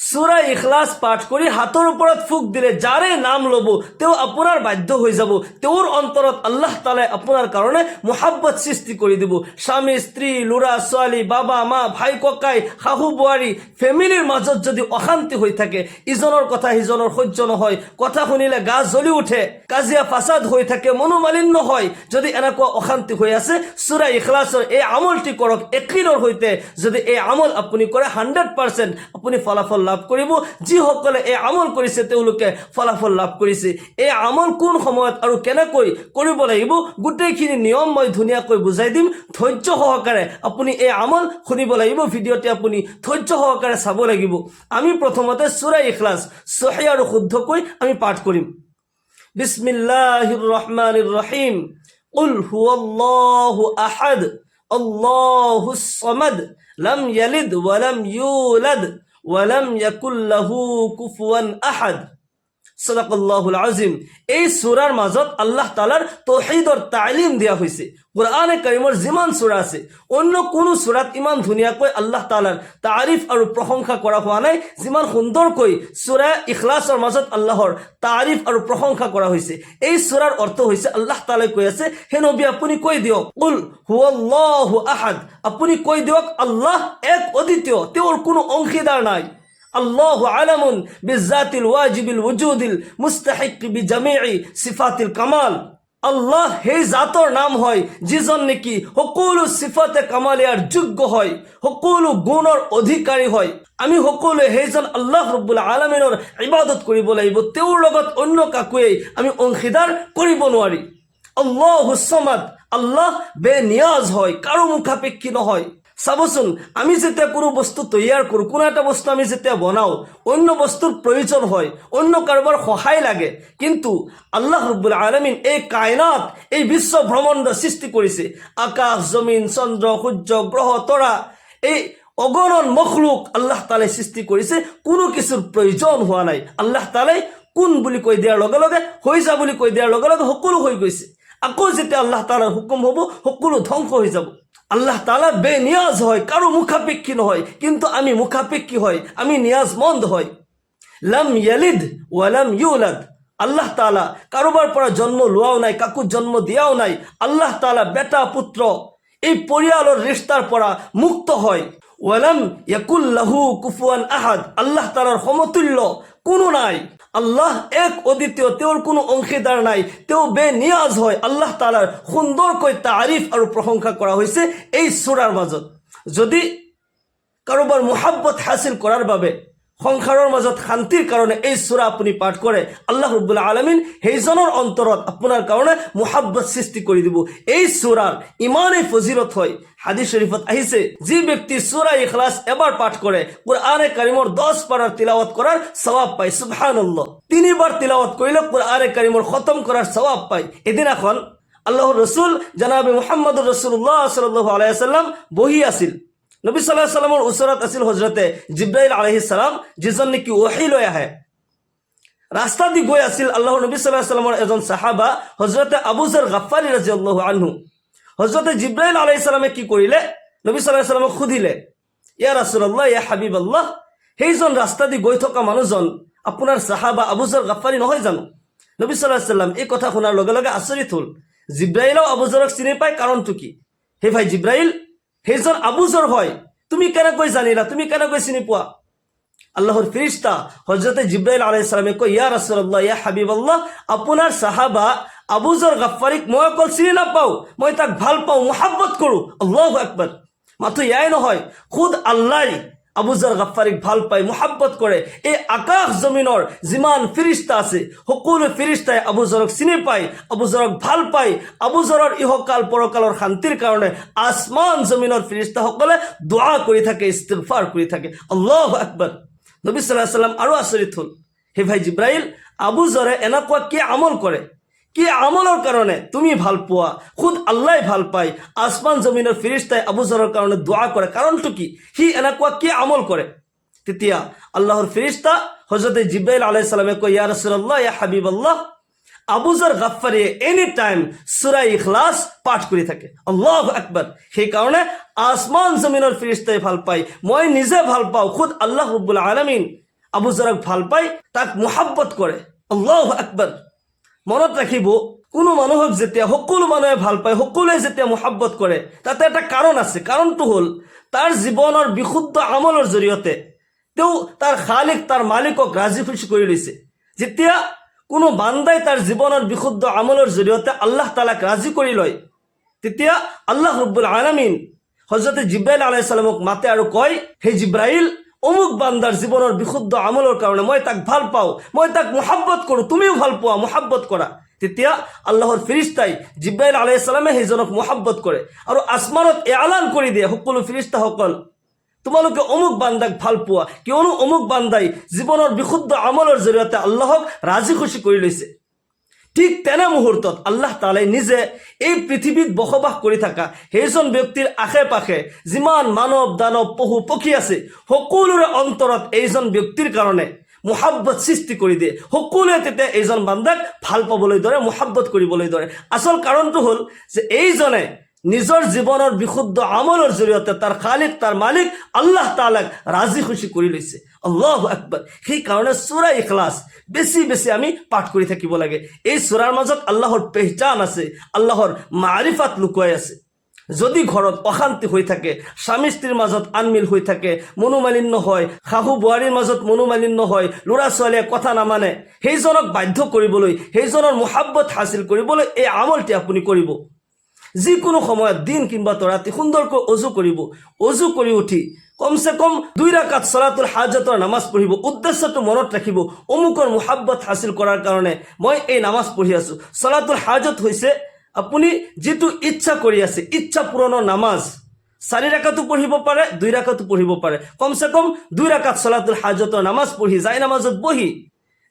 সূরা ইখলাস পাঠ কৰি হাতৰ ওপৰত ফুক দিলে যাৰে নাম ল'ব তেওঁ আপোনাৰ বাধ্য হৈ যাব, তেওঁৰ অন্তৰত আল্লাহ তাআলাই আপোনাৰ কাৰণে মোহাব্বত সৃষ্টি কৰি দিব। স্বামী স্ত্ৰী ল'ৰা ছোৱালী বাবা মা ভাই ককাই শাহু বোৱাৰী ফেমিলিৰ মাজত যদি অশান্তি হৈ থাকে, ইজনৰ কথা সিজনৰ সহ্য নহয়, কথা শুনিলে গা জ্বলি উঠে, কাজিয়া ফাসাদ হৈ থাকে, মনোমালিন্য হয়, যদি এনেকুৱা অশান্তি হৈ আছে সূৰা ইখলাছৰ এই আমলটি কৰক একিনৰ সৈতে। যদি এই আমল আপুনি কৰে 100% আপুনি ফলাফল লাভ কৰিব। যিসকলে এই আমল কৰিছে তেওঁলোকে ফলাফল লাভ কৰিছে। এই আমল কোন সময়ত আৰু কেনেকৈ কৰিব লাগিব গোটেইখিনি নিয়ম মই ধুনীয়াকৈ বুজাই দিম। ধৈৰ্য সহকাৰে আপুনি এই আমল শুনিব লাগিব, ভিডিঅ'টি আপুনি ধৈৰ্য সহকাৰে চাব লাগিব। আমি প্ৰথমতে সূৰা ইখলাছ সহি আৰু শুদ্ধকৈ আমি পাঠ কৰিম। বিসমিল্লাহিৰ ৰহমানিৰ ৰহিম। কুল হুৱাল্লাহু আহাদ আল্লাহুস সামাদ লাম ইয়ালিদ ওয়া লাম ইউলাদ ওয়া লাম ইয়াকুল লাহু কুফুয়ান আহাদ। সাদাকাল্লাহুল আযীম। এই সূৰাৰ মাজত আল্লাহ তাআলাৰ তাওহীদৰ তালিম দিয়া হৈছে। কোরআনে কারিমৰ যিমান সূৰা আছে অন্য কোনো সূৰাত ইমান ধুনীয়াকৈ আল্লাহ তাআলাৰ তাৰিফ আৰু প্ৰশংসা কৰা হোৱা নাই যিমান সুন্দৰকৈ সূৰা ইখলাছৰ মাজত আল্লাহৰ তাৰিফ আৰু প্ৰশংসা কৰা হৈছে। এই সূৰাৰ অৰ্থ হৈছে আল্লাহ তাআলাই কৈ আছে, হে নবী আপুনি কৈ দিয়ক, কুল হুৱাল্লাহু আহাদ, আপুনি কৈ দিয়ক আল্লাহ এক অদ্বিতীয়, তেওঁৰ কোনো অংশীদাৰ নাই। আল্লাহু আলামুন বিজাতিল ওয়াজিবিল ওজুদিল মুস্তাহিক বিজামিই সিফাতিল কামাল। আল্লাহ সেই জাতৰ নাম হয় যিজন নেকি সকলো সিফাতে কামালিয়াৰ যোগ্য হয়, সকলো গুণৰ অধিকাৰী হয়। আমি সকলোৱে সেইজন আল্লাহ ৰব্বুল আলামিনৰ ইবাদত কৰিব লাগিব, তেওঁৰ লগত অন্য কাকোৱেই আমি অংশীদাৰ কৰিব নোৱাৰি। আল্লাহুস সামাদ, আল্লাহ বেনিয়াজ হয়, কাৰো মুখাপেক্ষী নহয়। চাবচোন আমি যেতিয়া কোনো বস্তু তৈয়াৰ কৰোঁ, কোনো এটা বস্তু আমি যেতিয়া বনাওঁ অন্য বস্তুৰ প্ৰয়োজন হয়, অন্য কাৰোবাৰ সহায় লাগে, কিন্তু আল্লাহ ৰব্বুল আলামিন এই কায়নাত এই বিশ্ব ব্ৰহ্মাণ্ড সৃষ্টি কৰিছে। আকাশ জমিন চন্দ্ৰ সূৰ্য গ্ৰহ তৰা এই অগণন মখলুক আল্লাহ তাআলাই সৃষ্টি কৰিছে, কোনো কিছুৰ প্ৰয়োজন হোৱা নাই। আল্লাহ তাআলাই কোন বুলি কৈ দিয়াৰ লগে লগে, হৈ যা বুলি কৈ দিয়াৰ লগে লগে সকলো হৈ গৈছে। আকৌ যেতিয়া আল্লাহ তাআলাৰ হুকুম হ'ব সকলো ধ্বংস হৈ যাব। আল্লাহ তাআলা বেনিয়াজ হয়, কাৰো মুখাপেক্ষী নহয়, কিন্তু আমি মুখাপেক্ষী হয়, আমি নিয়াজমন্দ হয়। লাম ইয়ালিদ ওয়া লাম ইউলাদ, আল্লাহ তাআলা কাৰোবাৰ পৰা জন্ম লোৱাও নাই, কাকো জন্ম দিয়াও নাই। আল্লাহ তাআলা বেটা পুত্ৰ এই পৰিয়ালৰ ৰিস্তাৰ পৰা মুক্ত হয়। ওয়া লাম ইয়াকুল লাহু কুফুয়ান আহাদ, আল্লাহ তাআলাৰ সমতুল্য কোনো নাই। আল্লাহ এক অদ্বিতীয়, তেওঁৰ কোনো অংশীদাৰ নাই, তেওঁ বেনিয়াজ হয়। আল্লাহ তাআলাৰ সুন্দৰকৈ তাৰিফ আৰু প্ৰশংসা কৰা হৈছে এই সূৰাৰ মাজত। যদি কাৰোবাৰ মুহাব্বত হাসিল কৰাৰ বাবে, সংসাৰৰ মাজত শান্তিৰ কাৰণে এই সূৰা আপুনি পাঠ কৰে, আল্লাহ ৰব্বুল আলামিন সেইজনৰ অন্তৰত আপোনাৰ কাৰণে মুহাব্বত সৃষ্টি কৰি দিব। এই সূৰাৰ ইমানেই ফজিলত হয়, হাদিস শরীফত আহিছে, যি ব্যক্তি সূরা ইখলাস এবাৰ পাঠ কৰে কোরআনে কারিমৰ 10 পাৰাৰ তিলাওয়াত কৰাৰ সওয়াব পায়। সুবহানাল্লাহ। 3 বার তিলাওয়াত কৰিলে কোরআনে কারিমৰ খতম কৰাৰ সওয়াব পায়। এদিনাখন আল্লাহৰ রাসূল জনাবে মুহাম্মদুর রাসূলুল্লাহ সাল্লাল্লাহু আলাইহি ওয়াসাল্লাম বহি আছিল। নবী সাল্লাল্লাহু আলাইহি ওয়াসাল্লামৰ ওচৰত আছিল হযরতে জিব্রাইল আলাইহিস সালাম, যিজন নেকি ওহী লৈ আহে। ৰাস্তা দি গৈ আছিল আল্লাহৰ নবী সাল্লাল্লাহু আলাইহি ওয়াসাল্লামৰ এজন সাহাবা হযরতে আবু যর গফফাৰী রাদিয়াল্লাহু আনহু। হযরতে জিব্রাইল আলাইহিস সালামে কি কৰিলে, নবী সাল্লাল্লাহু আলাইহি ওয়াসাল্লামক সুধিলে, ইয়া রাসূলুল্লাহ ইয়া হাবিবাল্লাহ, সেইজন ৰাস্তা দি গৈ থকা মানুহজন আপোনাৰ সাহাবা আবু যৰ গফফাৰী নহয় জানো? নবী সাল্লাল্লাহু আলাইহি ওয়াসাল্লাম এই কথা শুনাৰ লগে লগে আচৰিত হ'ল। জিব্রাইলও আবু যৰক চিনি পায়, কাৰণটো কি? হে ভাই জিব্রাইল, সেইজন আবু যৰ হয়, তুমি কেনেকৈ জানিলা, তুমি কেনেকৈ চিনি পোৱা? আল্লাহর ফেরেশতা হযরতে জিব্রাইল আলাইহিস সালামে কয়, ইয়া রাসূলুল্লাহ ইয়া হাবিবাল্লাহ, আপোনাৰ সাহাবা আবু যৰ গফফাৰীক মই অকল চিনি নাপাওঁ, মই তাক ভাল পাওঁ, মুহাব্বত কৰোঁ। আল্লাহু আকবার। মাথো ইয়াই নহয়, খুদ আল্লাহ আবু যৰ গফফাৰীক ভাল পায়, মুহাব্বত কৰে। এই আকাশ জমিনৰ যিমান ফেৰেশতা আছে সকলো ফেৰেশতাই আবু যৰক চিনি পায়, আবু যৰক ভাল পায়। আবু যৰৰ ইহকাল পৰকালৰ শান্তিৰ কাৰণে আসমান জমিনৰ ফেৰেশতাসকলে দোয়া কৰি থাকে, ইস্তিগফাৰ কৰি থাকে। আল্লাহু আকবার। নবী সাল্লাল্লাহু আলাইহি ওয়াসাল্লাম আৰু আচৰিত হ'ল, হে ভাই জিব্রাইল, আবু যৰে এনেকুৱা কি আমল কৰে, কি আমলৰ কাৰণে তুমি ভাল পোৱা? খুদ আল্লাহ ভাল পায়, আসমান জমিনৰ ফেৰেশতাই আবু যৰৰ কাৰণে দোয়া কৰে, কাৰণটো কি? সি এনেকুৱা কি আমল কৰে? তেতিয়া আল্লাহৰ ফেৰেশতা হযরতে জিব্রাইল আলাইহিস সালামে কয়, ইয়া রাসূলুল্লাহ ইয়া হাবিবাল্লাহ, আবু যৰ গফফাৰী এনি টাইম সূরা ইখলাস পাঠ কৰি থাকে। আল্লাহু আকবার। সেই কাৰণে আসমান জমিনৰ ফেৰেশতাই ভাল পায়, মই নিজে ভাল পাওঁ, খুদ আল্লাহ ৰব্বুল আলামিন আবু জৰক ভাল পায়, তাক মোহাব্বত কৰে। আল্লাহু আকবার। মনত ৰাখিব, কোনো মানুহক যেতিয়া সকলো মানুহে ভাল পায়, সকলোৱে যেতিয়া মোহাব্বত কৰে, তাতে এটা কাৰণ আছে। কাৰণটো হ'ল তাৰ জীৱনৰ বিশুদ্ধ আমলৰ জৰিয়তে তেওঁ তাৰ খালিক, তাৰ মালিকক ৰাজি খুচি কৰি লৈছে। যেতিয়া কোনো বান্দাই তাৰ জীৱনৰ বিশুদ্ধ আমলৰ জৰিয়তে আল্লাহ তালাক ৰাজি কৰি লয়, তেতিয়া আল্লাহ ৰব্বুল আলামিন হযৰত জিব্ৰাইল আলাইহিস সালামক মাতে আৰু কয়, হে জিব্ৰাইল, অমুক বান্দাৰ জীৱনৰ বিশুদ্ধ আমলৰ কাৰণে মই তাক ভাল পাওঁ, মই তাক মোহাব্বত কৰোঁ, তুমিও ভাল পোৱা, মোহাব্বত কৰা। তেতিয়া আল্লাহৰ ফেৰেশতাই জিব্ৰাইল আলাইহিস সালামে সেইজনক মোহাব্বত কৰে আৰু আসমানত এলান কৰি দিয়ে, সকলো ফেৰেশতাসকল, তোমালোকে অমুক বান্দাক ভাল পোৱা, কিয়নো অমুক বান্দাই জীৱনৰ বিশুদ্ধ আমলৰ জৰিয়তে আল্লাহক ৰাজি খুচি কৰি লৈছে। ঠিক তেনে মুহূৰ্তত আল্লাহ তাআলাই নিজে এই পৃথিৱীত বসবাস কৰি থকা সেইজন ব্যক্তিৰ আশে পাশে যিমান মানৱ দানৱ পশু পক্ষী আছে, সকলোৰে অন্তৰত এইজন ব্যক্তিৰ কাৰণে মোহাব্বত সৃষ্টি কৰি দিয়ে। সকলোৱে তেতিয়া এইজন বান্দাক ভাল পাবলৈ ধৰে, মোহাব্বত কৰিবলৈ ধৰে। আচল কাৰণটো হ'ল যে এইজনে নিজৰ জীৱনৰ বিশুদ্ধ আমলৰ জৰিয়তে তাৰ খালিক, তাৰ মালিক আল্লাহ তাআলাক ৰাজি খুচি কৰি লৈছে। আল্লাহু আকবার। সেইকাৰণে সূৰা ইখলাছ বেছি বেছি আমি পাঠ কৰি থাকিব লাগে। এই সূৰাৰ মাজত আল্লাহৰ পেহচান আছে, আল্লাহৰ মাৰিফাত লুকুৱাই আছে। যদি ঘৰত অশান্তি হৈ থাকে, স্বামী স্ত্ৰীৰ মাজত আনমিল হৈ থাকে, মনোমালিন্য হয়, শাহু বোৱাৰীৰ মাজত মনোমালিন্য হয়, ল'ৰা ছোৱালীয়ে কথা নামানে, সেইজনক বাধ্য কৰিবলৈ, সেইজনৰ মোহাব্বত হাসিল কৰিবলৈ এই আমলটি আপুনি কৰিব। যিকোনো সময়ত দিন কিংবা ৰাতি সুন্দৰকৈ অজু কৰিব। অজু কৰি উঠি কমসে কম 2 ৰাকাত সলাতুল হাজতৰ নামাজ পঢ়িব। উদ্দেশ্যটো মনত ৰাখিব, অমুকৰ মোহাব্বত হাসিল কৰাৰ কাৰণে মই এই নামাজ পঢ়ি আছোঁ। সলাতুল হাজত হৈছে আপুনি যিটো ইচ্ছা কৰি আছে, ইচ্ছা পূৰণৰ নামাজ। 4 ৰাকাতো পঢ়িব পাৰে, 2 ৰাকাতো পঢ়িব পাৰে। কমসে কম 2 ৰাকাত সলাতুল হাজতৰ নামাজ পঢ়ি যাই নামাজত বহি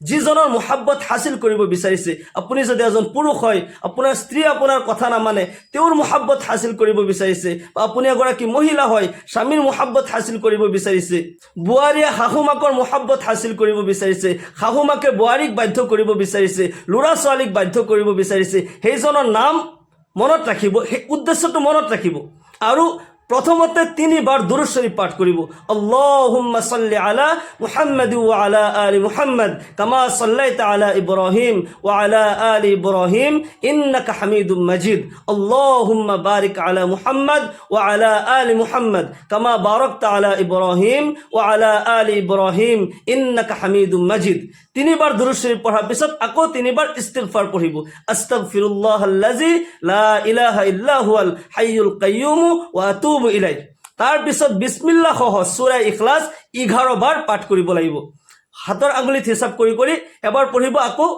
যিজনৰ মোহাব্বত হাসিল কৰিব বিচাৰিছে, আপুনি যদি এজন পুৰুষ হয়, আপোনাৰ স্ত্ৰী আপোনাৰ কথা নামানে, তেওঁৰ মোহাব্বত হাসিল কৰিব বিচাৰিছে, বা আপুনি এগৰাকী মহিলা হয়, স্বামীৰ মোহাব্বত হাসিল কৰিব বিচাৰিছে, বোৱাৰীয়ে শাহুমাকৰ মোহাব্বত হাসিল কৰিব বিচাৰিছে, শাহুমাকে বোৱাৰীক বাধ্য কৰিব বিচাৰিছে, ল'ৰা ছোৱালীক বাধ্য কৰিব বিচাৰিছে, সেইজনৰ নাম মনত ৰাখিব, সেই উদ্দেশ্যটো মনত ৰাখিব আৰু প্রথমতে 3 বার দুরূদ শরীফ পাঠ করিব। আল্লাহুম্মা সাল্লি আলা মুহাম্মাদ ওয়া আলা আলি মুহাম্মাদ কামা সাল্লাইতা আলা ইব্রাহিম ওয়া আলা আলি ইব্রাহিম ইন্নাকা হামিদুম মাজিদ। আল্লাহুম্মা বারিক আলা মুহাম্মাদ ওয়া আলা আলি মুহাম্মাদ কামা বারাকতা আলা ইব্রাহিম ওয়া আলা আলি ইব্রাহিম ইন্নাকা হামিদুম মাজিদ। 3 বার দুরূদ শরীফ পড়ার পিছত আকৌ 3 বার ইস্তিগফার পড়িব। আস্তাগফিরুল্লাহাল্লাযী লা ইলাহা ইল্লা হুয়াল হাইয়ুল কাইয়্যুম ওয়া আতুবু ইলাই। তার পিছত বিসমিল্লাহ সহ সূরা ইখলাস 11 বার পাঠ কৰিব লাগিব। হাতৰ আঙুলিত হিসাব কৰি কৰি এবাৰ পঢ়িব, আকৌ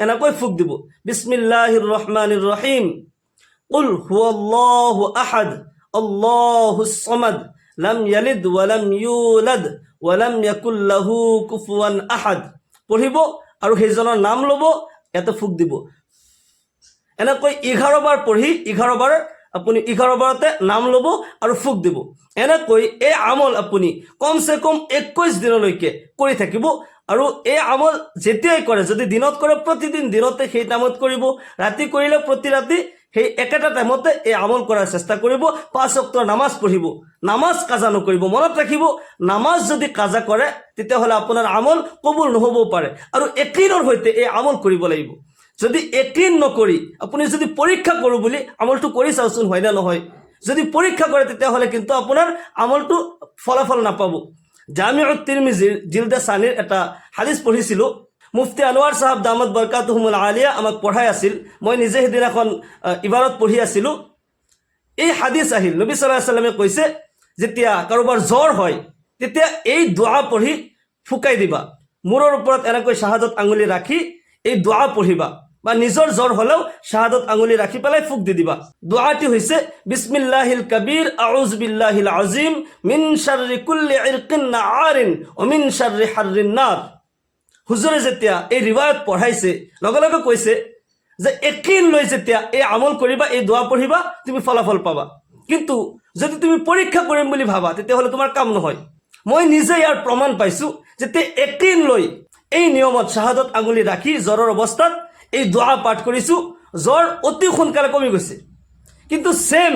এনেকৈ ফুক দিব। বিসমিল্লাহিৰ ৰহমানিৰ ৰহিম। কুল হুৱাল্লাহু আহাদ আল্লাহুস সামাদ লাম ইয়ালিদ ওয়া লাম ইউলাদ ওয়া লাম ইয়াকুল লাহু কুফুৱান আহাদ পঢ়িব আৰু সেইজনৰ নাম ল'ব, এতে ফুক দিব। এনেকৈ 11 বাৰ পঢ়ি 11 বাৰ আপুনি 11 বাৰতে নাম ল'ব আৰু ফুক দিব। এনেকৈ এই আমল আপুনি কমসে কম 21 দিনলৈকে কৰি থাকিব। আৰু এই আমল যেতিয়াই কৰে, যদি দিনত কৰে প্ৰতিদিন দিনতে সেই টাইমত কৰিব, ৰাতি কৰিলে প্ৰতি ৰাতি সেই একেটা টাইমতে এই আমল কৰাৰ চেষ্টা কৰিব। 5 ওয়াক্তৰ নামাজ পঢ়িব, নামাজ কাজা নকৰিব। মনত ৰাখিব, নামাজ যদি কাজা কৰে তেতিয়াহ'লে আপোনাৰ আমল কবুল নহ'বও পাৰে। আৰু একিনৰ সৈতে এই আমল কৰিব লাগিব। যদি একিন নকৰি আপুনি যদি পৰীক্ষা কৰোঁ বুলি আমলটো কৰি চাওচোন হয় না নহয়, যদি পৰীক্ষা কৰে তেতিয়াহ'লে কিন্তু আপোনাৰ আমলটো ফলাফল নাপাব। জামিউত তিৰমিজিৰ জিলদে সানিৰ এটা হাদিছ পঢ়িছিলোঁ। মুফতি আনোৱাৰ সাহেব দামত বৰকাতুহুমুল আলিয়া আমাক পঢ়াই আছিল। মই নিজে সেইদিনাখন ইবাৰত পঢ়ি আছিলোঁ। এই হাদিছ আহিল, নবী সাল্লাল্লাহু আলাইহি ওয়াসাল্লামে কৈছে, যেতিয়া কাৰোবাৰ জ্বৰ হয় তেতিয়া এই দোৱা পঢ়ি ফুকাই দিবা। মূৰৰ ওপৰত এনেকৈ শাহাদত আঙুলি ৰাখি এই দোৱা পঢ়িবা, বা নিজৰ জ্বৰ হলেও শাহাদত আঙুলি ৰাখি পেলাই ফুক দি দিবা। দোৱাটি হৈছে বিসমিল্লাহিল কবীৰ আউযু বিল্লাহিল আযীম মিন শাৰৰি কুল্লি ইৰকিন নাআৰিন ওয়া মিন শাৰৰি হাৰৰিন নাৰ। হুজুৰে যেতিয়া এই ৰিৱায়াত পঢ়াইছে লগে লগে কৈছে যে একিন লৈ যেতিয়া এই আমল কৰিবা, এই দোৱা পঢ়িবা, তুমি ফলাফল পাবা। কিন্তু যদি তুমি পৰীক্ষা কৰিম বুলি ভাবা তেতিয়াহ'লে তোমাৰ কাম নহয়। মই নিজে ইয়াৰ প্ৰমাণ পাইছোঁ। যেতিয়া একিন লৈ এই নিয়মত শাহাদত আঙুলি ৰাখি জ্বৰৰ অৱস্থাত এই দোৱা পাঠ কৰিছোঁ, জ্বৰ অতি সোনকালে কমি গৈছে। কিন্তু সেম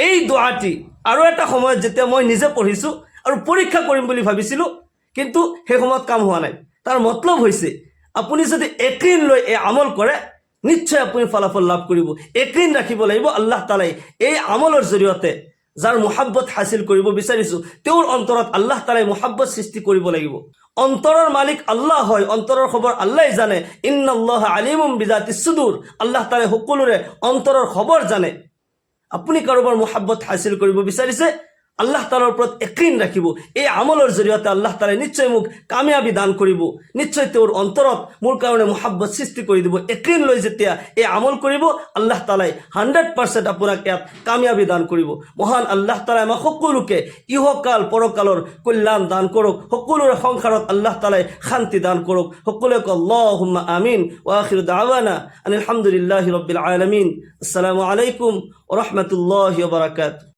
এই দোৱাটি আৰু এটা সময়ত যেতিয়া মই নিজে পঢ়িছোঁ আৰু পৰীক্ষা কৰিম বুলি ভাবিছিলোঁ, কিন্তু সেই সময়ত কাম হোৱা নাই। তাৰ মতলব হৈছে আপুনি যদি একিন লৈ এই আমল কৰে নিশ্চয় আপুনি ফলাফল লাভ কৰিব। একিন ৰাখিব লাগিব আল্লাহ তালাই এই আমলৰ জৰিয়তে যাৰ মুহাব্বত হাসিল কৰিব বিচাৰিছো তেওঁৰ অন্তৰত আল্লাহ তালাই মুহাব্বত সৃষ্টি কৰিব লাগিব। অন্তৰৰ মালিক আল্লাহ হয়, অন্তৰৰ খবৰ আল্লাহে জানে। ইন্নাল্লাহ আলিমুম বিজাতিস সুদূৰ, আল্লাহ তালাই সকলোৰে অন্তৰৰ খবৰ জানে। আপুনি কাৰোবাৰ মুহাব্বত হাসিল কৰিব বিচাৰিছে আল্লাহ তালাৰ ওপৰত একিন ৰাখিব। এই আমলৰ জৰিয়তে আল্লাহ তালাই নিশ্চয় মোক কামিয়াবি দান কৰিব, নিশ্চয় তেওঁৰ অন্তৰত মোৰ কাৰণে মুহাব্বত সৃষ্টি কৰি দিব। একিন লৈ যেতিয়া এই আমল কৰিব আল্লাহ তালাই 100% আপোনাক ইয়াত কামিয়াবি দান কৰিব। মহান আল্লাহ তালাই আমাক সকলোকে ইহকাল পৰকালৰ কল্যাণ দান কৰক, সকলোৰে সংসাৰত আল্লাহ তালাই শান্তি দান কৰক। সকলোৱে আল্লাহুম্মা আমিন। ওয়া আখিৰু দাৱানা আনিল হামদুলিল্লাহি ৰাব্বিল আলামিন। আসসালামু আলাইকুম ওয়া ৰাহমাতুল্লাহি ওয়া বাৰাকাতুহু।